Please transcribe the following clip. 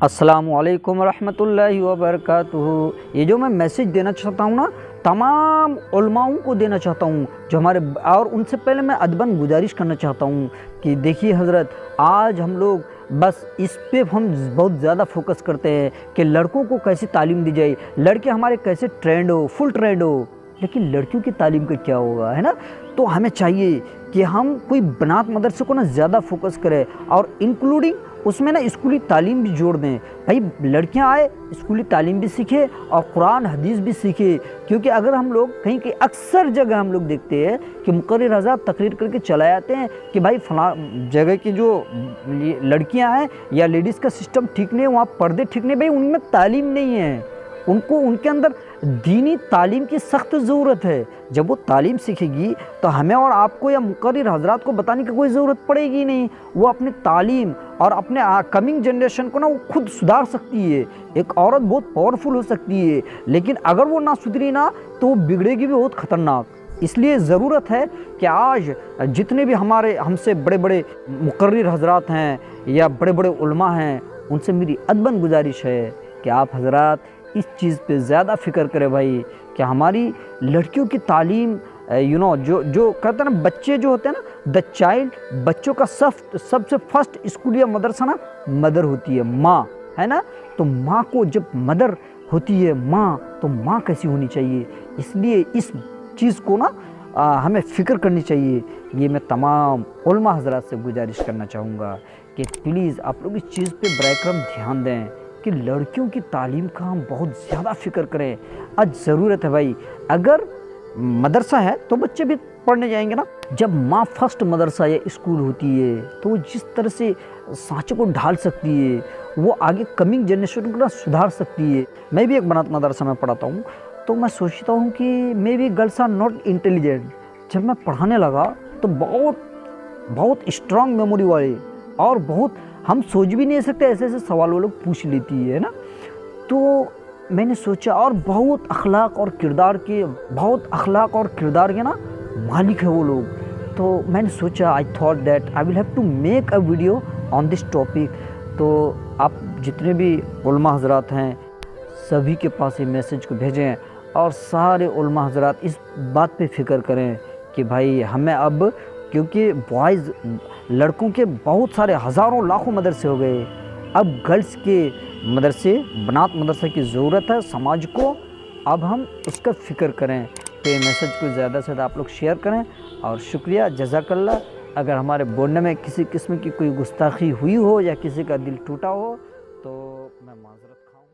अस्सलामु अलैकुम रहमतुल्लाहि व बरकातुहू। ये जो मैं मैसेज देना चाहता हूँ ना, तमाम उलमाओं को देना चाहता हूँ जो हमारे, और उनसे पहले मैं अदबन गुजारिश करना चाहता हूँ कि देखिए हज़रत, आज हम लोग बस इस पे हम बहुत ज़्यादा फोकस करते हैं कि लड़कों को कैसी तालीम दी जाए, लड़के हमारे कैसे ट्रेंड हो, फुल ट्रेंड हो, लेकिन लड़कियों की तालीम का क्या होगा, है ना। तो हमें चाहिए कि हम कोई बनात मदरसे को ना ज़्यादा फोकस करें और इंक्लूडिंग उसमें ना स्कूली तालीम भी जोड़ दें। भाई लड़कियां आए, स्कूली तालीम भी सीखे और कुरान हदीस भी सीखे, क्योंकि अगर हम लोग कहीं की अक्सर जगह हम लोग देखते हैं कि मुकर्रिर हज़रात तकरीर करके चला जाते हैं कि भाई फला जगह की जो लड़कियां हैं या लेडीज़ का सिस्टम ठीक नहीं है, वहाँ पर्दे ठीक नहीं, भाई उनमें तालीम नहीं है, उनको उनके अंदर दीनी तालीम की सख्त ज़रूरत है। जब वो तालीम सीखेगी तो हमें और आपको या मुकर्रिर हज़रात को बताने की कोई ज़रूरत पड़ेगी नहीं। वो अपनी तालीम और अपने कमिंग जनरेशन को ना वो खुद सुधार सकती है। एक औरत बहुत पावरफुल हो सकती है, लेकिन अगर वो ना सुधरी ना तो वो बिगड़ेगी भी बहुत ख़तरनाक। इसलिए ज़रूरत है कि आज जितने भी हमारे हमसे बड़े बड़े मुकर्रिर हज़रात हैं या बड़े बड़े उलमा हैं, उनसे मेरी अदबन गुजारिश है कि आप हज़रात इस चीज़ पे ज़्यादा फ़िक्र करें भाई, कि हमारी लड़कियों की तालीम जो कहते हैं ना, बच्चे जो होते हैं ना, द चाइल्ड, बच्चों का सबसे फर्स्ट स्कूल या मदरसा ना मदर होती है, माँ, है ना। तो माँ को जब मदर होती है माँ, तो माँ कैसी होनी चाहिए, इसलिए इस चीज़ को ना हमें फ़िक्र करनी चाहिए। ये मैं तमाम उलमा हज़रात से गुजारिश करना चाहूँगा कि प्लीज़ आप लोग इस चीज़ पे बराए ध्यान दें कि लड़कियों की तालीम का हम बहुत ज़्यादा फ़िक्र करें। आज ज़रूरत है भाई, अगर मदरसा है तो बच्चे भी पढ़ने जाएंगे ना। जब माँ फर्स्ट मदरसा या स्कूल होती है तो वो जिस तरह से सांचे को ढाल सकती है, वो आगे कमिंग जनरेशन को ना सुधार सकती है। मैं भी एक बनात मदरसा में पढ़ाता हूँ, तो मैं सोचता हूँ कि maybe girls are not intelligent. जब मैं पढ़ाने लगा तो बहुत स्ट्रांग मेमोरी वाले और बहुत, हम सोच भी नहीं सकते ऐसे ऐसे सवाल वो लोग पूछ लेती है ना। तो मैंने सोचा, और बहुत अखलाक और किरदार के ना मालिक है वो लोग। तो मैंने सोचा, I thought that I will have to make a video on this topic. तो आप जितने भी उलमा हज़रात हैं सभी के पास ये मैसेज को भेजें और सारे उलमा हज़रात इस बात पे फ़िक्र करें कि भाई हमें अब, क्योंकि बॉयज़ लड़कों के बहुत सारे हज़ारों लाखों मदरसे हो गए, अब गर्ल्स के मदरसे, बनात मदरसे की ज़रूरत है समाज को। अब हम इसका फ़िक्र करें। तो ये मैसेज को ज़्यादा से ज़्यादा आप लोग शेयर करें और शुक्रिया, जज़ाकल्लाह। अगर हमारे बोलने में किसी किस्म की कोई गुस्ताखी हुई हो या किसी का दिल टूटा हो तो मैं माज़रत खाऊँ।